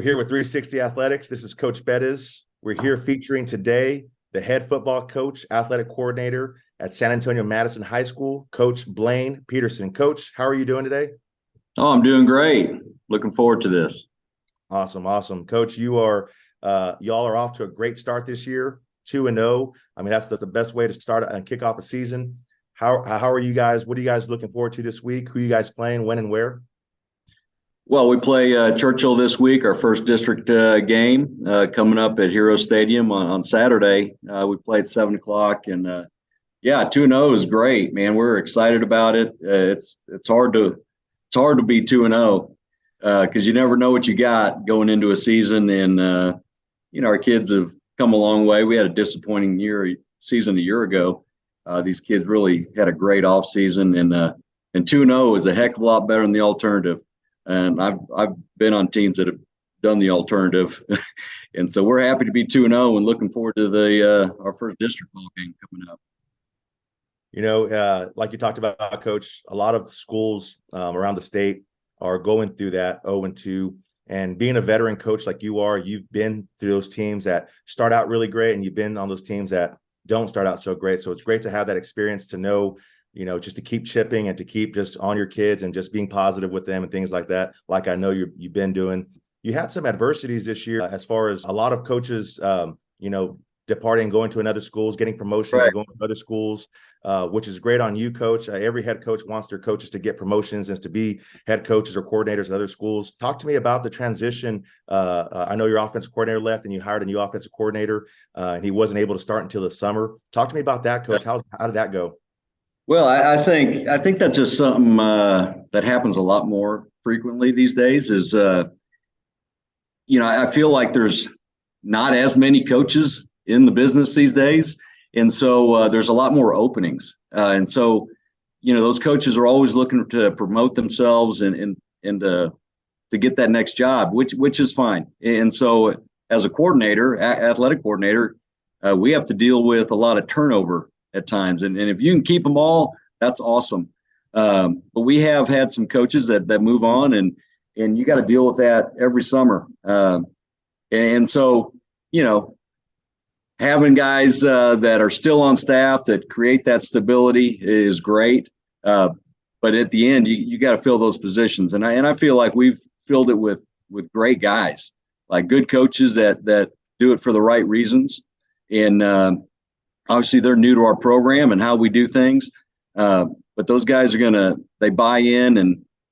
here with 360 Athletics. This is Coach Bettis. We're here featuring today the head football coach, athletic coordinator at San Antonio Madison High School, Coach Blaine Pederson. Coach, how are you doing today? Oh, I'm doing great. Looking forward to this. Awesome. Coach, y'all are off to a great start this year, 2-0. I mean, that's the best way to start and kick off a season. How are you guys? What are you guys looking forward to this week? Who are you guys playing, when and where? Well, we play Churchill this week, our first district game coming up at Hero Stadium on Saturday. We played 7 o'clock, and 2-0 is great, man. We're excited about it. It's hard to be 2-0 because you never know what you got going into a season, and our kids have come a long way. We had a disappointing season a year ago. These kids really had a great off season, and 2-0 is a heck of a lot better than the alternative. And I've been on teams that have done the alternative, and so we're happy to be 2-0 and looking forward to our first district ball game coming up. Like you talked about, Coach, a lot of schools around the state are going through that 0-2. And being a veteran coach like you are, you've been through those teams that start out really great, and you've been on those teams that don't start out so great. So it's great to have that experience to know, just to keep chipping and to keep just on your kids and just being positive with them and things like that. Like I know you've been doing. You had some adversities this year as far as a lot of coaches, departing, going to another schools, getting promotions, Right. or going to other schools, which is great on you, Coach. Every head coach wants their coaches to get promotions and to be head coaches or coordinators at other schools. Talk to me about the transition. I know your offensive coordinator left and you hired a new offensive coordinator, and he wasn't able to start until the summer. Talk to me about that, Coach. How did that go? Well, I think that's just something that happens a lot more frequently these days. I feel like there's not as many coaches in the business these days, and so there's a lot more openings. And so, those coaches are always looking to promote themselves and to get that next job, which is fine. And so, as a coordinator, athletic coordinator, we have to deal with a lot of turnover at times. And if you can keep them all, that's awesome. But we have had some coaches that move on, and you got to deal with that every summer. And so, having guys that are still on staff that create that stability is great. But at the end, you got to fill those positions. And I feel like we've filled it with great guys, like good coaches that do it for the right reasons. And obviously, they're new to our program and how we do things, but those guys they buy in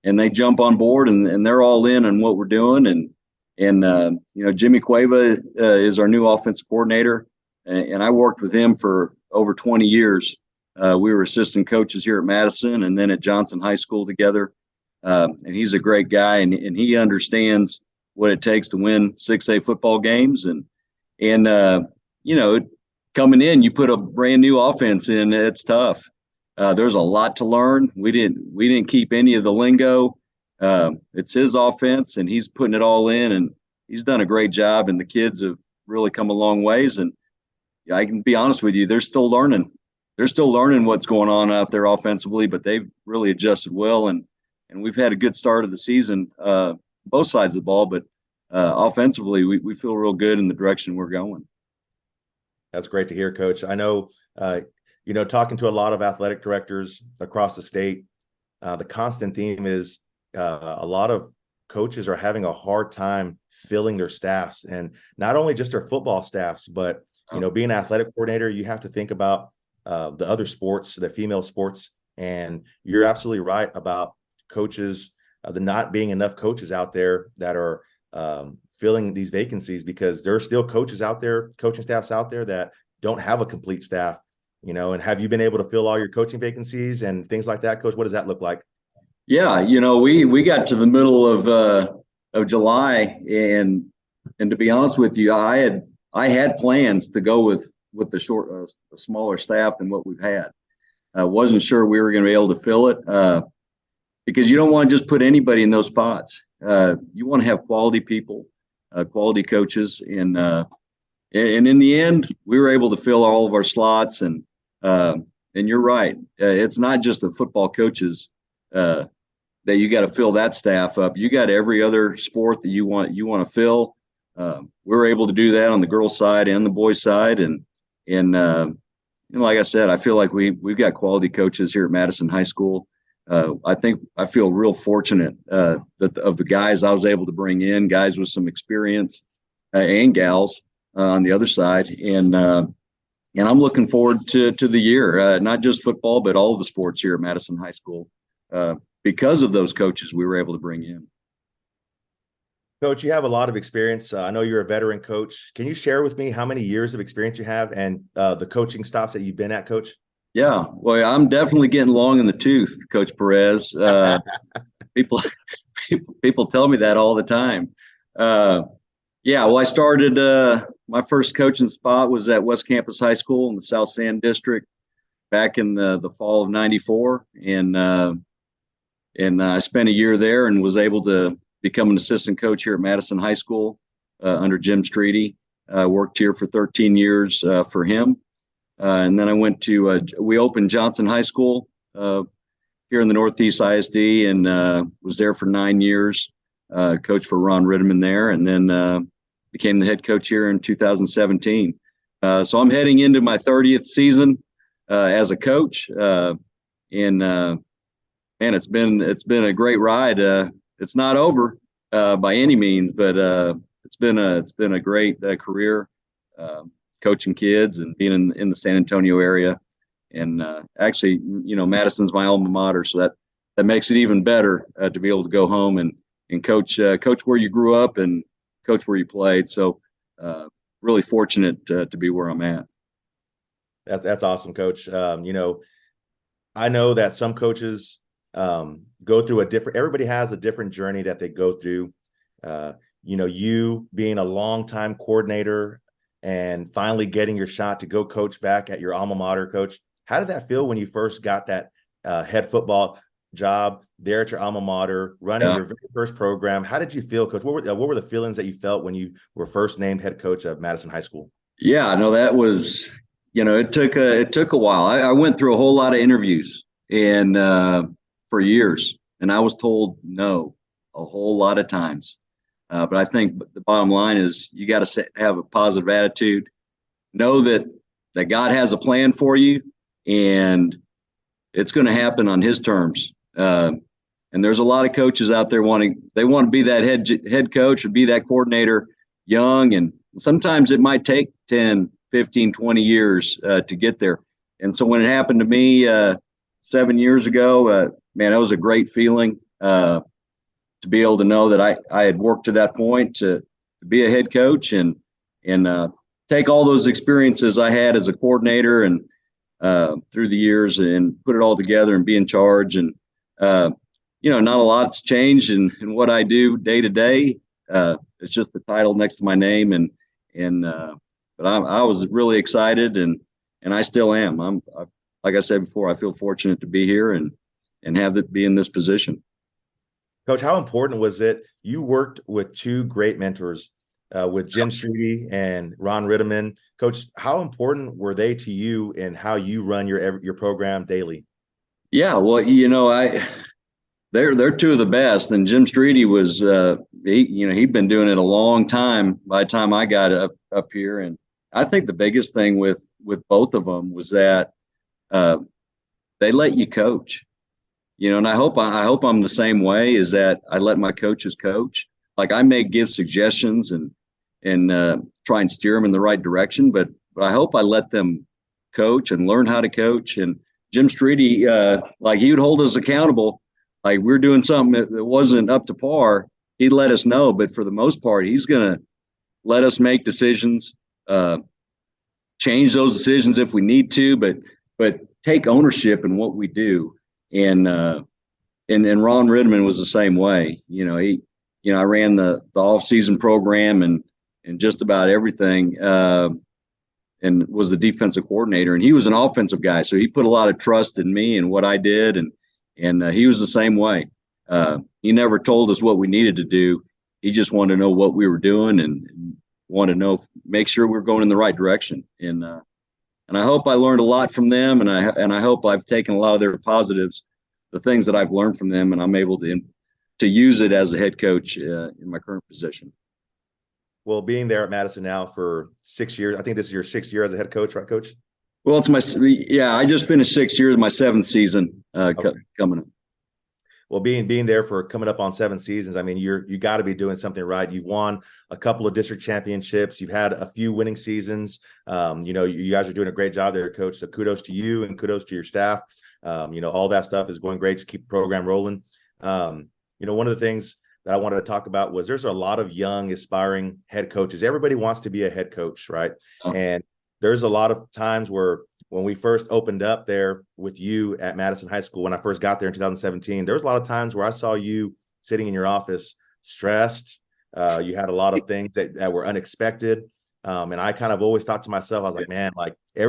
and they jump on board and they're all in on what we're doing. And Jimmy Cueva is our new offensive coordinator, and I worked with him for over 20 years. We were assistant coaches here at Madison and then at Johnson High School together. And he's a great guy, and he understands what it takes to win 6A football games. And coming in, you put a brand new offense in, it's tough. There's a lot to learn. We didn't keep any of the lingo. It's his offense, and he's putting it all in, and he's done a great job, and the kids have really come a long ways. And I can be honest with you, they're still learning. They're still learning what's going on out there offensively, but they've really adjusted well, and we've had a good start of the season, both sides of the ball, but offensively, we feel real good in the direction we're going. That's great to hear, Coach. I know, talking to a lot of athletic directors across the state, the constant theme is a lot of coaches are having a hard time filling their staffs, and not only just their football staffs, but, being an athletic coordinator, you have to think about the other sports, the female sports. And you're absolutely right about coaches, the not being enough coaches out there that are filling these vacancies, because there are still coaches out there, coaching staffs out there that don't have a complete staff, and have you been able to fill all your coaching vacancies and things like that, Coach? What does that look like? Yeah, we got to the middle of July, and to be honest with you, I had plans to go with the smaller staff than what we've had. I wasn't sure we were going to be able to fill it because you don't want to just put anybody in those spots. You want to have quality people, quality coaches, and in the end, we were able to fill all of our slots. And you're right, it's not just the football coaches that you got to fill that staff up. You got every other sport that you want to fill. We're able to do that on the girls' side and the boys' side, and like I said, I feel like we've got quality coaches here at Madison High School. I feel real fortunate that of the guys I was able to bring in, guys with some experience, and gals on the other side, and I'm looking forward to the year, not just football, but all of the sports here at Madison High School, because of those coaches we were able to bring in. Coach, you have a lot of experience. I know you're a veteran coach. Can you share with me how many years of experience you have and the coaching stops that you've been at, Coach? Yeah, well, I'm definitely getting long in the tooth, Coach Perez. People, people tell me that all the time. Yeah, well, I started my first coaching spot was at West Campus High School in the South San District back in the fall of '94, and I spent a year there and was able to become an assistant coach here at Madison High School under Jim Streety. Worked here for 13 years for him. And then I went to, we opened Johnson High School here in the Northeast ISD and was there for 9 years, coached for Ron Ritterman there, and then became the head coach here in 2017. So I'm heading into my 30th season as a coach. And man, it's been a great ride. It's not over by any means, but it's been a great career. Coaching kids and being in the San Antonio area, and actually, Madison's my alma mater, so that makes it even better to be able to go home and coach where you grew up and coach where you played. So really fortunate to be where I'm at. That's awesome, Coach. I know that some coaches go through everybody has a different journey that they go through. You being a longtime coordinator and finally getting your shot to go coach back at your alma mater, Coach. How did that feel when you first got that head football job there at your alma mater, running your very first program? How did you feel, Coach? What were the feelings that you felt when you were first named head coach of Madison High School? Yeah, no, that was, it took a while. I went through a whole lot of interviews and for years, and I was told no a whole lot of times. But I think the bottom line is you got to have a positive attitude, know that God has a plan for you, and it's going to happen on His terms. And there's a lot of coaches out there they want to be that head coach or be that coordinator young, and sometimes it might take 10, 15, 20 years to get there. And so when it happened to me 7 years ago, man, that was a great feeling. To be able to know that I had worked to that point to be a head coach and take all those experiences I had as a coordinator and through the years and put it all together and be in charge. And, not a lot's changed in what I do day to day. It's just the title next to my name. But I was really excited and I still am. Like I said before, I feel fortunate to be here and have it be in this position. Coach, how important was it? You worked with two great mentors, with Jim Streety and Ron Ritterman. Coach, how important were they to you in how you run your program daily? Yeah, well, they're two of the best. And Jim Streety was, he'd been doing it a long time by the time I got up here. And I think the biggest thing with both of them was that they let you coach. And I hope I'm the same way, is that I let my coaches coach. Like I may give suggestions and try and steer them in the right direction, but I hope I let them coach and learn how to coach. And Jim Streety, like he would hold us accountable. Like we're doing something that wasn't up to par, he'd let us know. But for the most part, he's going to let us make decisions, change those decisions if we need to, but take ownership in what we do. And Ron Ritterman was the same way. I ran the off-season program and just about everything, and was the defensive coordinator. And he was an offensive guy, so he put a lot of trust in me and what I did. And he was the same way. He never told us what we needed to do. He just wanted to know what we were doing and wanted to make sure we were going in the right direction. And I hope I learned a lot from them, and I hope I've taken a lot of their positives the things that I've learned from them, and I'm able to use it as a head coach in my current position. Well, being there at Madison now for 6 years, I think this is your 6th year as a head coach, right, Coach? Well, I just finished 6 years, my 7th season coming up. Well, being there for coming up on 7 seasons, I mean, you got to be doing something right. You've won a couple of district championships. You've had a few winning seasons. You guys are doing a great job there, Coach. So kudos to you and kudos to your staff. All that stuff is going great. Just keep the program rolling. One of the things that I wanted to talk about was there's a lot of young aspiring head coaches. Everybody wants to be a head coach, right? Oh. And there's a lot of times where when we first opened up there with you at Madison High School, when I first got there in 2017, there was a lot of times where I saw you sitting in your office stressed. You had a lot of things that were unexpected. And I kind of always thought to myself, I was like, man, like I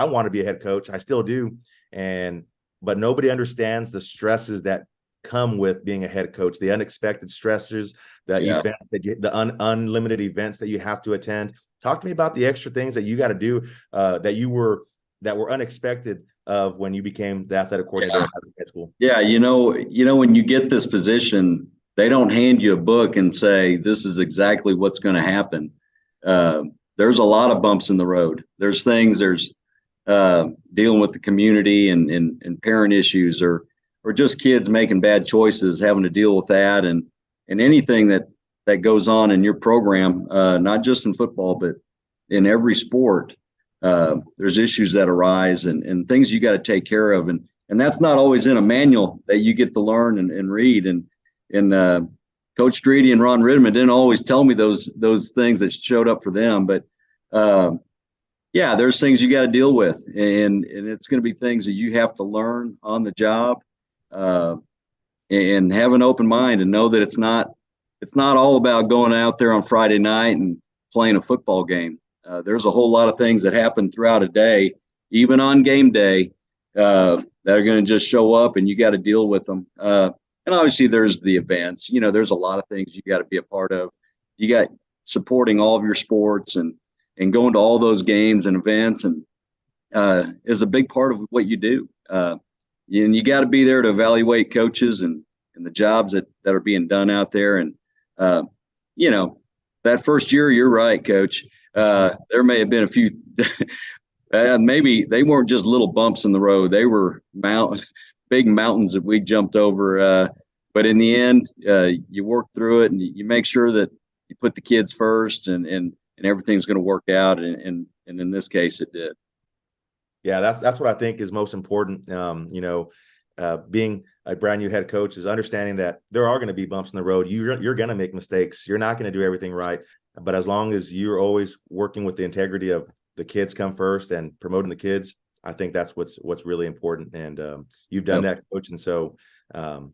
want to be a head coach. I still do. But nobody understands the stresses that come with being a head coach, the unexpected stressors, events the unlimited events that you have to attend. Talk to me about the extra things that you got to do that were unexpected of when you became the athletic coordinator at high school. Yeah, when you get this position, they don't hand you a book and say this is exactly what's going to happen. There's a lot of bumps in the road. There's dealing with the community and parent issues or just kids making bad choices, having to deal with that and anything that goes on in your program, not just in football, but in every sport. There's issues that arise and things you got to take care of. And that's not always in a manual that you get to learn and read. And Coach Streety and Ron Ridman didn't always tell me those things that showed up for them. But there's things you got to deal with. And it's going to be things that you have to learn on the job. And have an open mind and know that it's not all about going out there on Friday night and playing a football game. There's a whole lot of things that happen throughout a day, even on game day, that are going to just show up and you got to deal with them. And obviously there's the events, there's a lot of things you got to be a part of. You got supporting all of your sports and going to all those games and events and is a big part of what you do. And you got to be there to evaluate coaches and the jobs that are being done out there. And, that first year, you're right, Coach. There may have been a few, maybe they weren't just little bumps in the road. They were big mountains that we jumped over. But in the end, you work through it and you make sure that you put the kids first and everything's going to work out. And in this case, it did. Yeah, that's what I think is most important. Being a brand new head coach is understanding that there are going to be bumps in the road. You're going to make mistakes. You're not going to do everything right. But as long as you're always working with the integrity of the kids come first and promoting the kids, I think that's what's really important. And you've done that, Coach. And so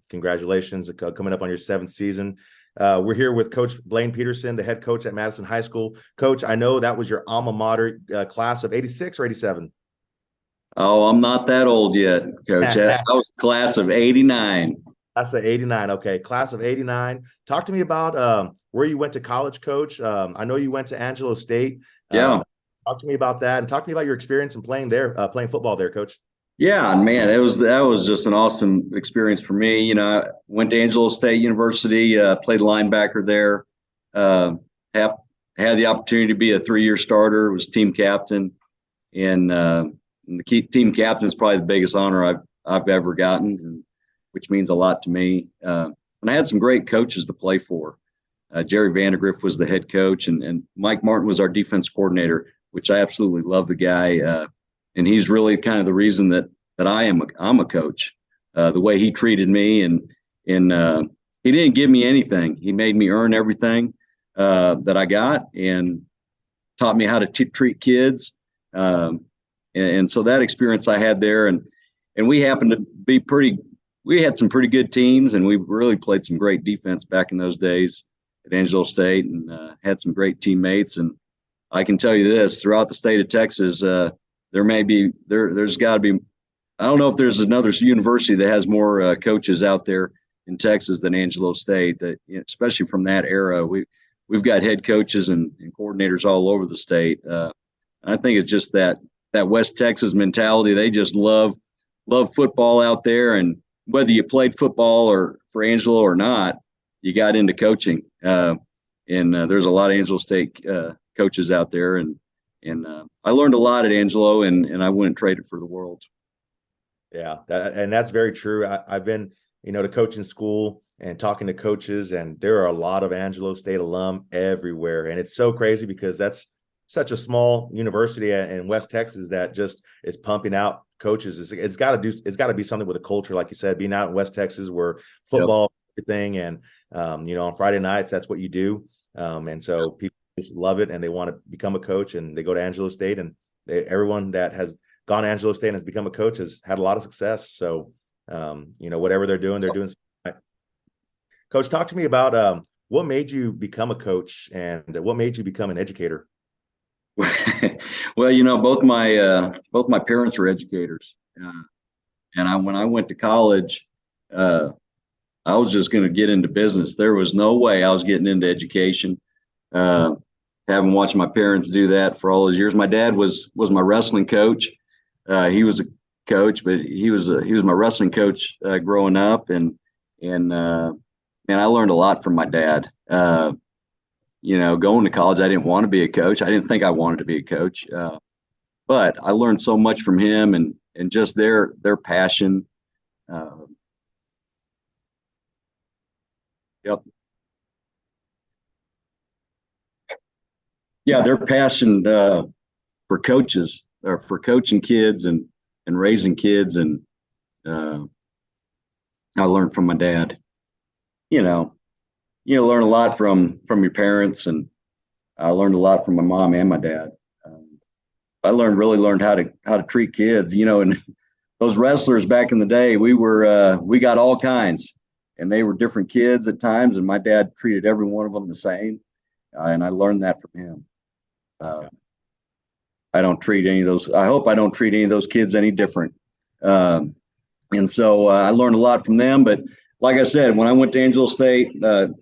congratulations coming up on your 7th season. We're here with Coach Blaine Pederson, the head coach at Madison High School. Coach, I know that was your alma mater, class of 86 or 87. Oh, I'm not that old yet, Coach. I was class of 89. Class of 89. Okay. Class of 89. Talk to me about where you went to college, Coach. I know you went to Angelo State. Yeah. Talk to me about that and talk to me about your experience in playing football there, Coach. Yeah, man, that was just an awesome experience for me. I went to Angelo State University, played linebacker there, had the opportunity to be a 3-year starter, was team captain, and the team captain is probably the biggest honor I've ever gotten, which means a lot to me. And I had some great coaches to play for. Jerry Vandergriff was the head coach, and Mike Martin was our defense coordinator, which I absolutely love the guy. And he's really kind of the reason that I'm a coach. The way he treated me, and he didn't give me anything. He made me earn everything that I got, and taught me how to treat kids. And so that experience I had there, and we happened to be we had some pretty good teams, and we really played some great defense back in those days at Angelo State, and had some great teammates. And I can tell you this, throughout the state of Texas, there's got to be, I don't know if there's another university that has more coaches out there in Texas than Angelo State, that especially from that era. We've got head coaches and coordinators all over the state. I think it's just that West Texas mentality. They just love football out there, and whether you played football or for Angelo or not, you got into coaching. And there's a lot of Angelo State coaches out there, and I learned a lot at Angelo, and I wouldn't trade it for the world. Yeah, and that's very true. I've been, to coaching school and talking to coaches, and there are a lot of Angelo State alum everywhere, and it's so crazy because that's such a small university in West Texas that just is pumping out coaches. It's got to be something with a culture, like you said, being out in West Texas where football thing, and on Friday nights that's what you do, and so people just love it and they want to become a coach, and they go to Angelo State, and everyone that has gone to Angelo State and has become a coach has had a lot of success. So whatever they're doing right. Coach, talk to me about what made you become a coach and what made you become an educator. Well, both my parents were educators, and when I went to college, I was just going to get into business. There was no way I was getting into education. Having watched my parents do that for all those years. My dad was my wrestling coach. He was a coach, but he was my wrestling coach growing up, and I learned a lot from my dad. Going to college, I didn't want to be a coach. I didn't think I wanted to be a coach, but I learned so much from him and just their passion. Yep. Yeah, their passion for coaches, or for coaching kids and raising kids, and I learned from my dad. You learn a lot from your parents, and I learned a lot from my mom and my dad. I really learned how to treat kids. And those wrestlers back in the day, we got all kinds, and they were different kids at times, and my dad treated every one of them the same, and I learned that from him. I don't treat any of those. I hope I don't treat any of those kids any different. And so I learned a lot from them. But like I said, when I went to Angelo State,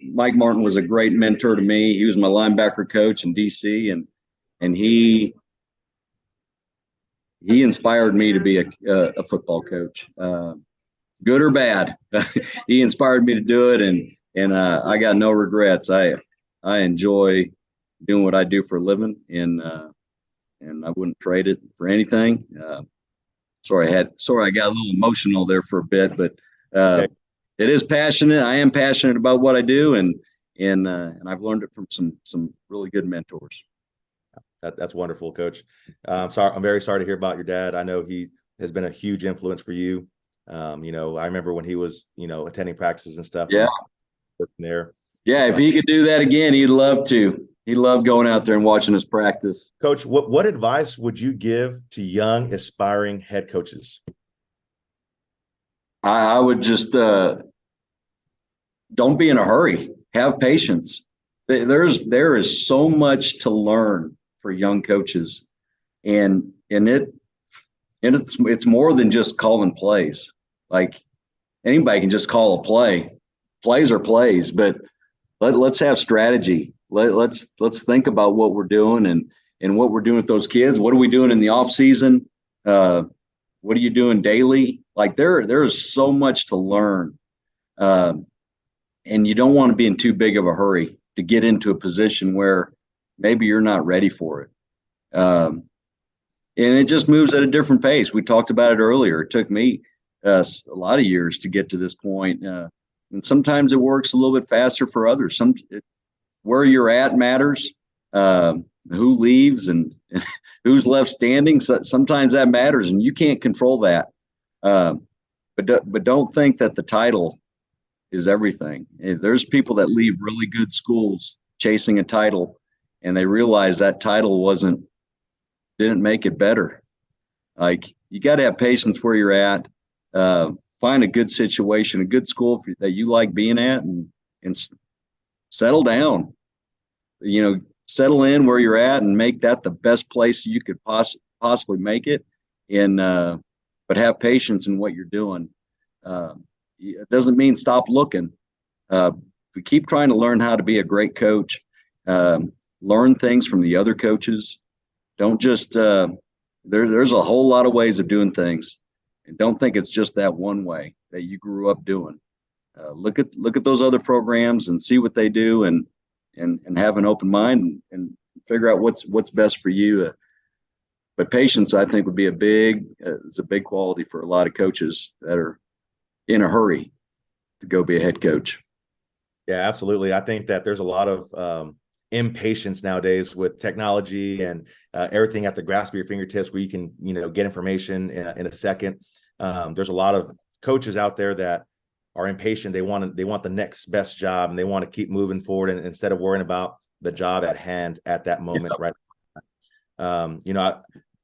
Mike Martin was a great mentor to me. He was my linebacker coach in DC, and he inspired me to be a football coach, good or bad. He inspired me to do it, and I got no regrets. I enjoy doing what I do for a living, and I wouldn't trade it for anything. Sorry, I got a little emotional there for a bit, but Okay. it is passionate. I am passionate about what I do, and I've learned it from some really good mentors. That's wonderful, Coach. I'm very sorry to hear about your dad. I know he has been a huge influence for you. I remember when he was, attending practices and stuff. Yeah. There. Yeah, So, if he could do that again, he'd love to. He loved going out there and watching us practice. Coach, what advice would you give to young, aspiring head coaches? I would just don't be in a hurry. Have patience. There is so much to learn for young coaches, and it's more than just calling plays. Like, anybody can just call a play. Plays are plays, but let's have strategy. Let's think about what we're doing and what we're doing with those kids. What are we doing in the off season? What are you doing daily? Like, there is so much to learn, and you don't want to be in too big of a hurry to get into a position where maybe you're not ready for it. And it just moves at a different pace. We talked about it earlier. It took me a lot of years to get to this point, and sometimes it works a little bit faster for others. Where you're at matters. Who leaves and who's left standing. So sometimes that matters, and you can't control that. But don't think that the title is everything. There's people that leave really good schools chasing a title, and they realize that title didn't make it better. Like, you got to have patience where you're at. Find a good situation, a good school that you like being at, and settle down. Settle in where you're at and make that the best place you could possibly make it. But have patience in what you're doing. It doesn't mean stop looking. We keep trying to learn how to be a great coach. Learn things from the other coaches. Don't just there's a whole lot of ways of doing things, and don't think it's just that one way that you grew up doing. Look at those other programs and see what they do, and have an open mind and figure out what's best for you. But patience, I think, would be is a big quality for a lot of coaches that are in a hurry to go be a head coach. Yeah, absolutely. I think that there's a lot of impatience nowadays with technology and everything at the grasp of your fingertips, where you can, get information in a second. There's a lot of coaches out there that are impatient. They want the next best job, and they want to keep moving forward, and instead of worrying about the job at hand at that moment. Yeah. Right.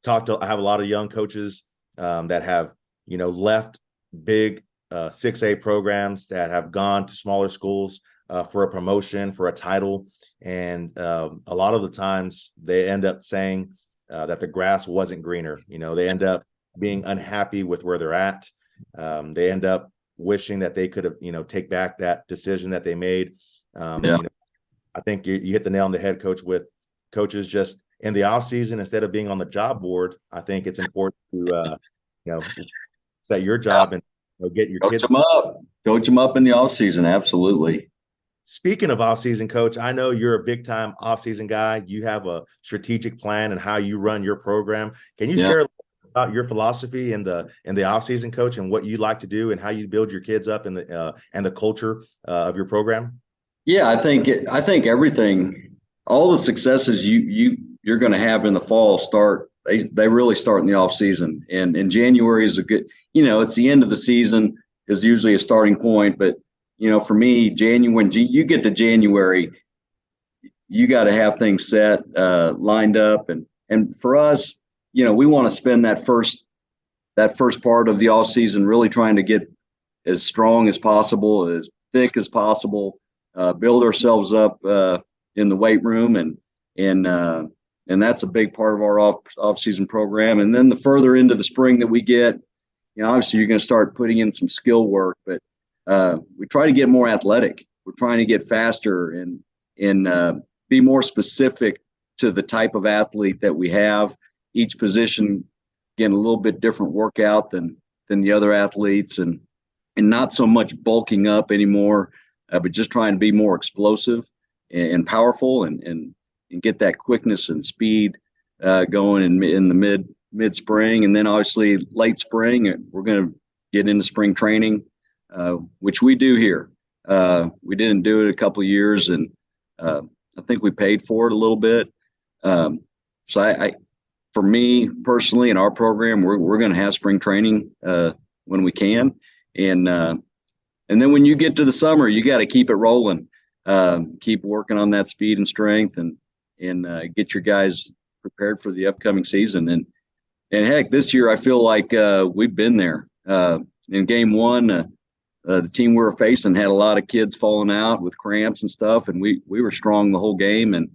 I have a lot of young coaches that have, left big 6A programs, that have gone to smaller schools for a promotion, for a title. And a lot of the times they end up saying that the grass wasn't greener. They end up being unhappy with where they're at. They end up wishing that they could have, take back that decision that they made. Yeah. I think you hit the nail on the head, Coach, with coaches just in the off season, instead of being on the job board. I think it's important to, set your job and get your kids. Coach them up in the off season. Absolutely. Speaking of off season, Coach, I know you're a big time off season guy. You have a strategic plan and how you run your program. Can you share about your philosophy in the off season, Coach, and what you like to do and how you build your kids up in the culture of your program? Yeah, I think everything, all the successes you're going to have in the fall they really start in the off season, and January is a good, it's the end of the season is usually a starting point. But for me, when you get to January, you got to have things set, lined up, and for us, we want to spend that first part of the off season really trying to get as strong as possible, as thick as possible, build ourselves up in the weight room, and that's a big part of our off season program. And then the further into the spring that we get, obviously you're going to start putting in some skill work, but we try to get more athletic. We're trying to get faster and be more specific to the type of athlete that we have. Each position getting a little bit different workout than the other athletes, and not so much bulking up anymore, but just trying to be more explosive and powerful, and get that quickness and speed going in the mid spring. And then obviously late spring, we're going to get into spring training, which we do here. We didn't do it a couple of years, and I think we paid for it a little bit. So for me personally, in our program, we're going to have spring training when we can, and then when you get to the summer, you got to keep it rolling, keep working on that speed and strength, and get your guys prepared for the upcoming season. And heck, this year I feel like we've been there. In game one, the team we were facing had a lot of kids falling out with cramps and stuff, and we were strong the whole game and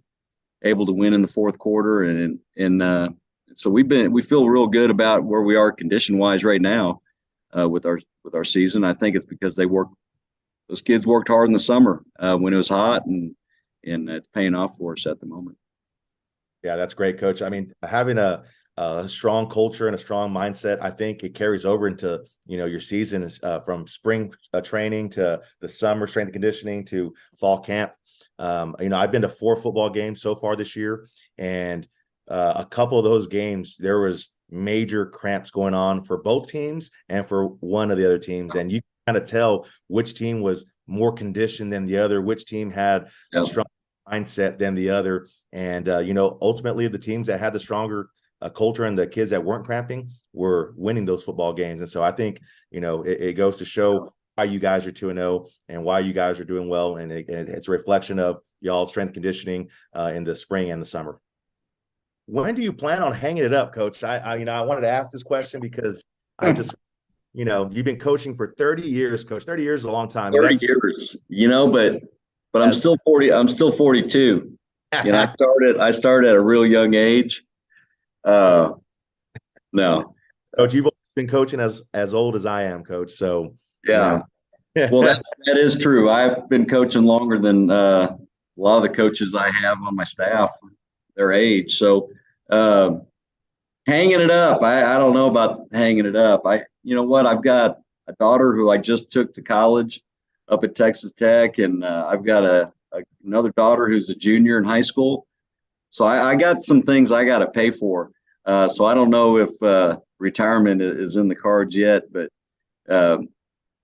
able to win in the fourth quarter. And so we feel real good about where we are condition wise right now with our season. I think it's because those kids worked hard in the summer when it was hot, and it's paying off for us at the moment. Yeah, that's great, Coach. I mean, having a strong culture and a strong mindset, I think it carries over into, your season, from spring training to the summer strength and conditioning to fall camp. I've been to 4 football games so far this year, and a couple of those games, there was major cramps going on for both teams and for one of the other teams. And you kind of tell which team was more conditioned than the other, which team had a strong mindset than the other. And, ultimately the teams that had the stronger culture and the kids that weren't cramping were winning those football games. And so I think, it goes to show why you guys are 2-0 and why you guys are doing well. And it's a reflection of y'all's strength conditioning in the spring and the summer. When do you plan on hanging it up, Coach? I wanted to ask this question because I just, you've been coaching for 30 years, Coach. 30 years is a long time. 30 years, but I'm still 40. I'm still 42. I started at a real young age. No, Coach, you've been coaching as old as I am, Coach. So yeah. Well, that is true. I've been coaching longer than a lot of the coaches I have on my staff, their age. So hanging it up, I don't know about hanging it up. you know what? I've got a daughter who I just took to college up at Texas Tech, and I've got another daughter who's a junior in high school. So I got some things I got to pay for. So I don't know if retirement is in the cards yet, but uh,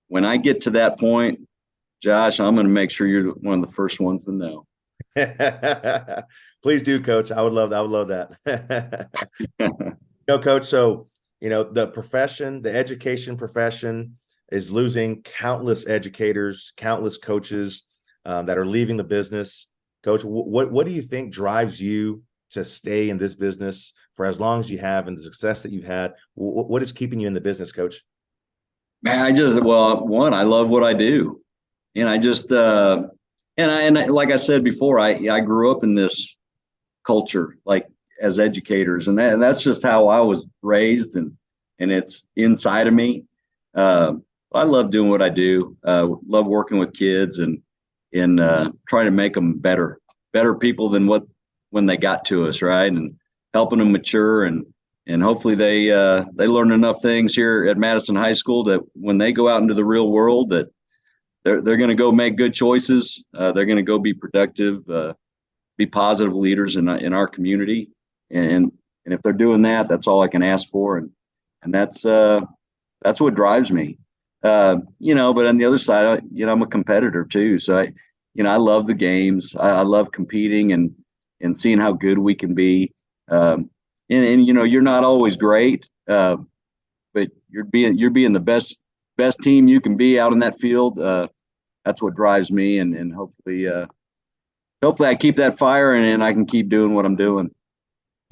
when I get to that point, Josh, I'm going to make sure you're one of the first ones to know. Please do, Coach. I would love that. I would love that. No, Coach. So, the profession, the education profession is losing countless educators, countless coaches that are leaving the business. Coach, what do you think drives you to stay in this business for as long as you have and the success that you've had? What is keeping you in the business, Coach? Man, one, I love what I do. And I just, like I said before, I grew up in this culture, like as educators, and that's just how I was raised, and it's inside of me. I love doing what I do. Love working with kids and trying to make them better people than when they got to us, right? And helping them mature and hopefully they learn enough things here at Madison High School that when they go out into the real world that they're going to go make good choices. They're going to go be productive, be positive leaders in our community, and if they're doing that, that's all I can ask for, and that's what drives me. But on the other side, I'm a competitor too, so I love the games. I love competing and seeing how good we can be. And you're not always great, but you're being the best team you can be out in that field. That's what drives me, and hopefully I keep that fire and I can keep doing what I'm doing.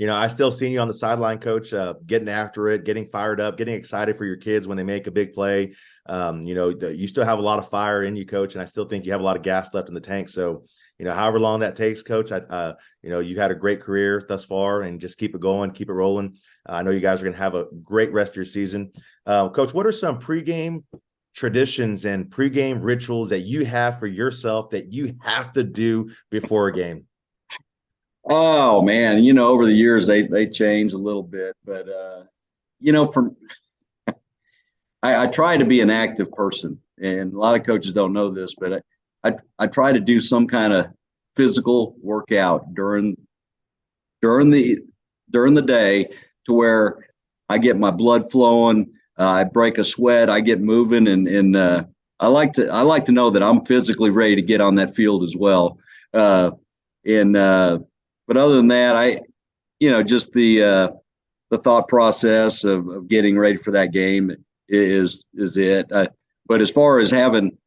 I still see you on the sideline, Coach, getting after it, getting fired up, getting excited for your kids when they make a big play. You still have a lot of fire in you, Coach, and I still think you have a lot of gas left in the tank. So, however long that takes, Coach, you've had a great career thus far, and just keep it going, keep it rolling. I know you guys are going to have a great rest of your season. Coach, what are some pregame traditions and pregame rituals that you have for yourself that you have to do before a game? Oh man, over the years they change a little bit, but from I try to be an active person, and a lot of coaches don't know this, but I try to do some kind of physical workout during the day to where I get my blood flowing, I break a sweat, I get moving, and I like to know that I'm physically ready to get on that field as well. But other than that, just the thought process of getting ready for that game is it. But as far as having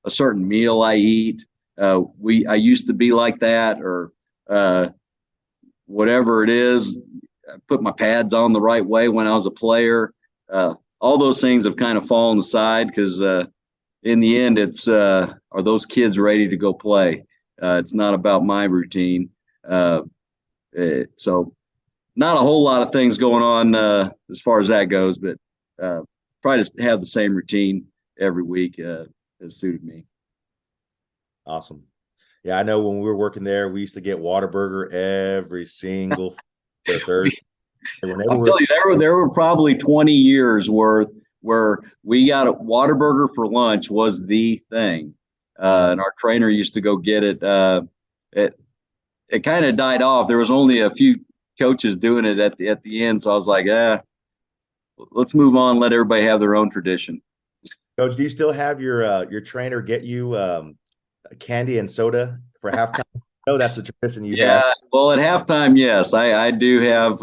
a certain meal I eat, I used to be like that, or whatever it is. I put my pads on the right way when I was a player. All those things have kind of fallen aside because in the end, it's are those kids ready to go play? It's not about my routine. So not a whole lot of things going on as far as that goes, but try to have the same routine every week has suited me. Awesome. Yeah, I know when we were working there, we used to get Whataburger every single Thursday. I'll tell you, there were probably 20 years worth where we got a Whataburger for lunch was the thing. And our trainer used to go get it. It kind of died off. There was only a few coaches doing it at the end. So I was like, let's move on. Let everybody have their own tradition. Coach, do you still have your trainer get you candy and soda for halftime? No, that's a tradition you have. Yeah, well, at halftime, yes, I do have.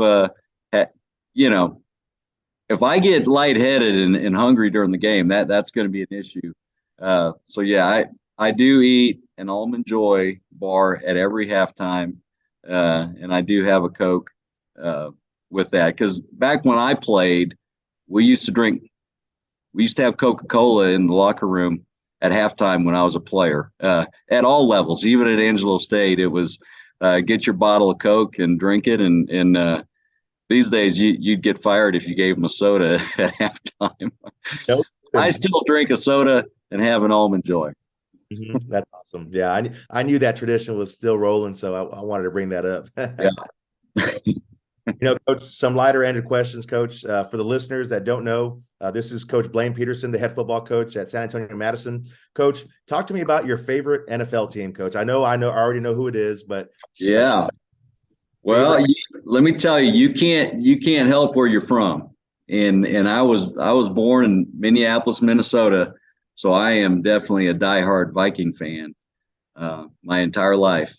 If I get lightheaded and hungry during the game, that's going to be an issue. So yeah, I do eat an Almond Joy bar at every halftime, and I do have a Coke with that because back when I played, we used to have Coca-Cola in the locker room at halftime when I was a player, at all levels, even at Angelo State. It was get your bottle of Coke and drink it, and these days you'd get fired if you gave them a soda at halftime. Nope. I still drink a soda and have an Almond Joy. Mm-hmm. That's awesome. Yeah, I knew that tradition was still rolling, so I wanted to bring that up. Yeah. Coach, some lighter-ended questions, Coach. For the listeners that don't know, this is Coach Blaine Pederson, the head football coach at San Antonio Madison. Coach, talk to me about your favorite NFL team, Coach. I already know who it is, but Yeah. Well, let me tell you, you can't help where you're from. And I was born in Minneapolis, Minnesota, so I am definitely a diehard Viking fan my entire life.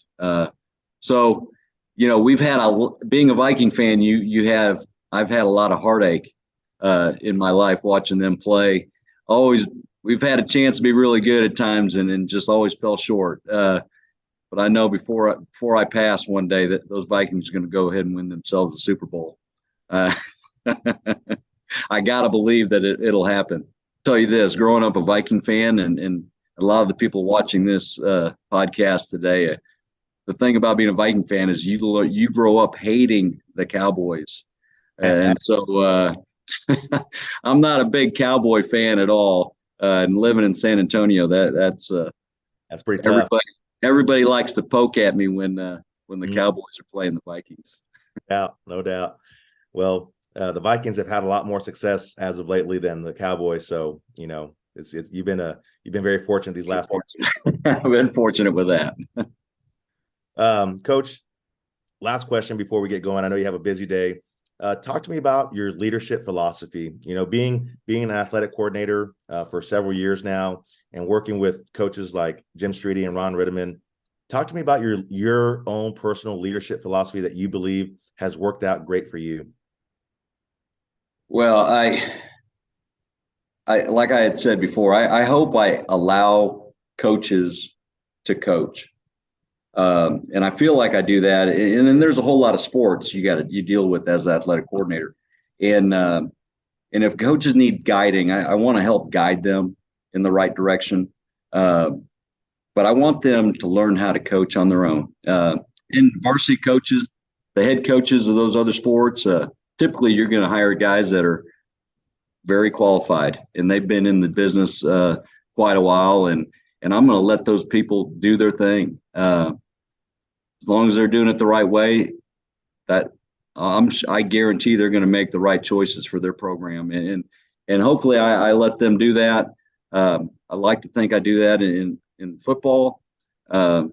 So, we've had being a Viking fan, I've had a lot of heartache in my life watching them play. We've had a chance to be really good at times and just always fell short. But I know before I pass one day that those Vikings are going to go ahead and win themselves a Super Bowl. Uh, I got to believe that it'll happen. I'll tell you this, growing up a Viking fan and a lot of the people watching this podcast today, the thing about being a Viking fan is you grow up hating the Cowboys. And so I'm not a big Cowboy fan at all. And living in San Antonio, that's pretty tough. Everybody likes to poke at me when the Cowboys are playing the Vikings. No doubt. Well, the Vikings have had a lot more success as of lately than the Cowboys. So, you've been very fortunate these last years. I've been fortunate with that. Coach, last question before we get going. I know you have a busy day. Talk to me about your leadership philosophy. Being an athletic coordinator for several years now and working with coaches like Jim Streety and Ron Rittiman. Talk to me about your own personal leadership philosophy that you believe has worked out great for you. Well, I like I had said before, I hope I allow coaches to coach. And I feel like I do that. And then there's a whole lot of sports you deal with as an athletic coordinator. And if coaches need guiding, I want to help guide them in the right direction. But I want them to learn how to coach on their own. And varsity coaches, the head coaches of those other sports, typically you're going to hire guys that are very qualified and they've been in the business quite a while. And I'm going to let those people do their thing. As long as they're doing it the right way, I guarantee they're going to make the right choices for their program. And hopefully I let them do that. I like to think I do that in football for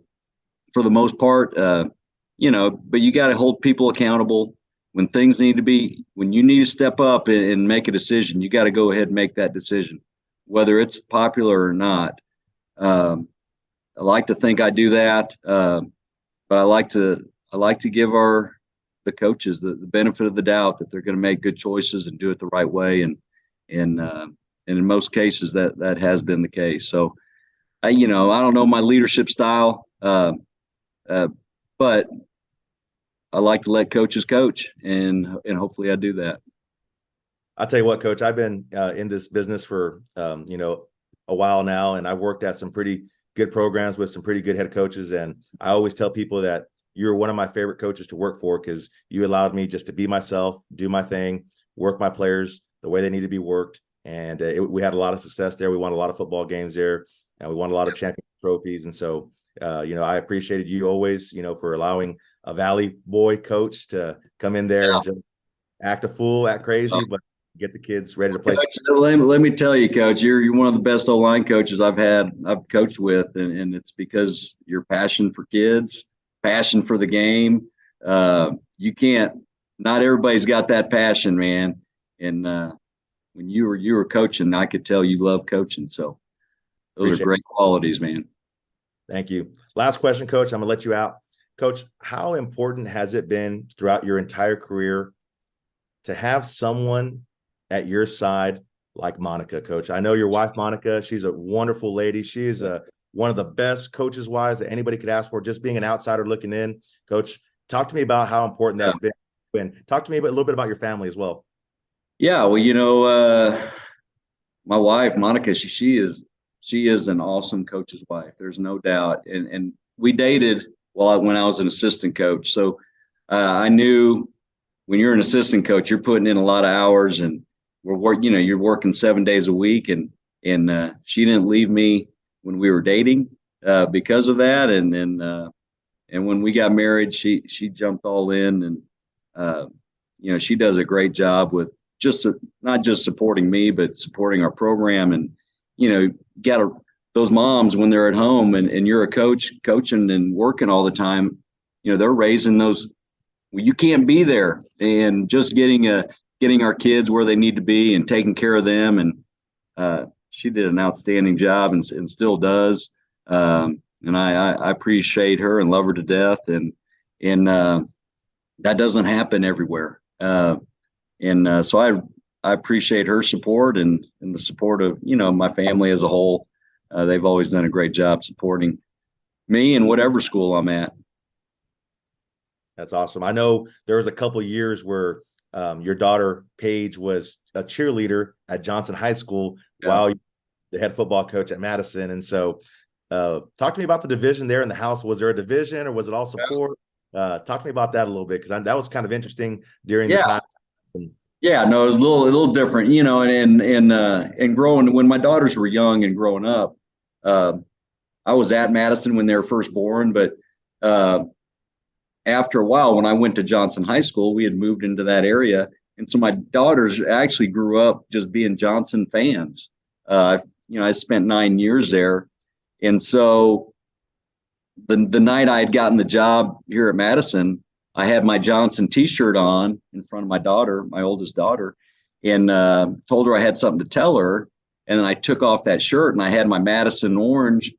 the most part, but you got to hold people accountable when you need to step up and make a decision. You got to go ahead and make that decision, whether it's popular or not. I like to think I do that. But I like to give the coaches the benefit of the doubt that they're going to make good choices and do it the right way. And in most cases that has been the case. So I don't know my leadership style, but I like to let coaches coach and hopefully I do that. I'll tell you what, Coach, I've been in this business for, a while now, and I've worked at some pretty good programs with some pretty good head coaches. And I always tell people that you're one of my favorite coaches to work for because you allowed me just to be myself, do my thing, work my players the way they need to be worked. And we had a lot of success there. We won a lot of football games there, and we won a lot of championship trophies. And so, I appreciated you always, for allowing a Valley boy coach to come in there and just act a fool, act crazy, but get the kids ready to play. Coach, let me tell you, Coach, you're one of the best O-line coaches I've coached with, and it's because your passion for kids, passion for the game. Not everybody's got that passion, man. And when you were coaching, I could tell you love coaching. So those are great qualities, man. Thank you. Last question, Coach. I'm gonna let you out. Coach, how important has it been throughout your entire career to have someone at your side like Monica, Coach? I know your wife, Monica, she's a wonderful lady. She is one of the best coaches wives that anybody could ask for, just being an outsider looking in. Coach, talk to me about how important that's been. Talk to me a little bit about your family as well. Yeah, well, my wife, Monica, she is an awesome coach's wife. There's no doubt. And we dated when I was an assistant coach. So I knew when you're an assistant coach, you're putting in a lot of hours and you're working 7 days a week. And she didn't leave me when we were dating because of that. And when we got married, she jumped all in. And she does a great job with just not just supporting me, but supporting our program. And, got to, those moms, when they're at home and you're a coach coaching and working all the time, they're raising those, well, you can't be there, and just getting our kids where they need to be and taking care of them. And she did an outstanding job and still does. And I appreciate her and love her to death. And that doesn't happen everywhere. So I appreciate her support and the support of, my family as a whole. They've always done a great job supporting me in whatever school I'm at. That's awesome. I know there was a couple years where your daughter Paige was a cheerleader at Johnson High School while you were the head football coach at Madison. And so talk to me about the division there in the house. Was there a division or was it all support? Talk to me about that a little bit, because that was kind of interesting during the time. Yeah, no, it was a little different, and growing, when my daughters were young and growing up, I was at Madison when they were first born, but after a while, when I went to Johnson High School, we had moved into that area. And so my daughters actually grew up just being Johnson fans. I spent 9 years there. And so the night I had gotten the job here at Madison, I had my Johnson t-shirt on in front of my daughter, my oldest daughter, and told her I had something to tell her. And then I took off that shirt and I had my Madison orange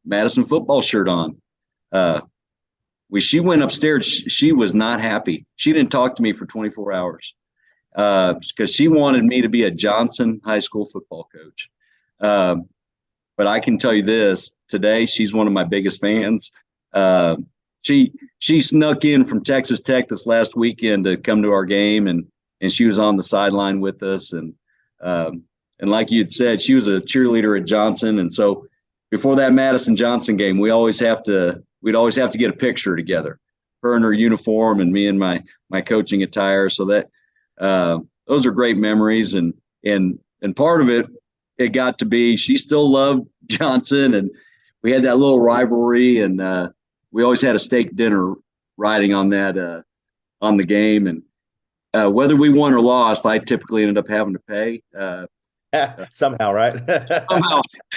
Madison football shirt on. She went upstairs. She was not happy. She didn't talk to me for 24 hours because she wanted me to be a Johnson High School football coach. But I can tell you this, today she's one of my biggest fans. She snuck in from Texas Tech this last weekend to come to our game, and she was on the sideline with us. And like you'd said, she was a cheerleader at Johnson. And so before that Madison Johnson game, we'd always have to get a picture together, her in her uniform and me in my coaching attire. So that those are great memories. And part of it got to be, she still loved Johnson, and we had that little rivalry, and we always had a steak dinner riding on that on the game. And whether we won or lost, I typically ended up having to pay. Somehow, right?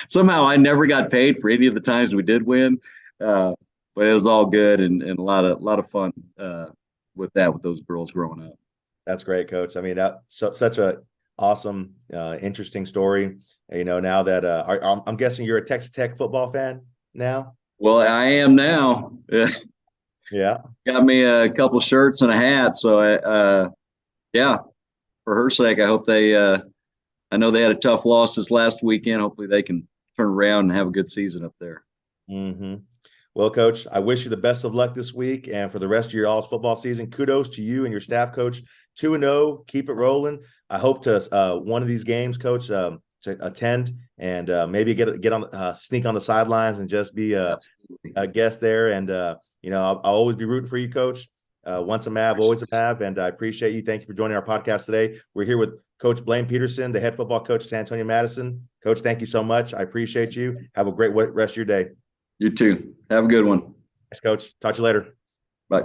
somehow I never got paid for any of the times we did win. But it was all good and a lot of fun with those girls growing up. That's great, Coach. I mean, such a awesome, interesting story. Now that I'm guessing you're a Texas Tech football fan now. Well, I am now. Yeah. Got me a couple shirts and a hat. So, for her sake, I hope I know they had a tough loss this last weekend. Hopefully they can turn around and have a good season up there. Mm-hmm. Well, Coach, I wish you the best of luck this week and for the rest of your all's football season. Kudos to you and your staff, Coach. 2-0, keep it rolling. I hope to one of these games, Coach, to attend and maybe get on sneak on the sidelines and just be a guest there. And I'll always be rooting for you, Coach. Once a Mav, always a Mav, and I appreciate you. Thank you for joining our podcast today. We're here with Coach Blaine Pederson, the head football coach at San Antonio Madison. Coach, thank you so much. I appreciate you. Have a great rest of your day. You too. Have a good one. Thanks, Coach. Talk to you later. Bye.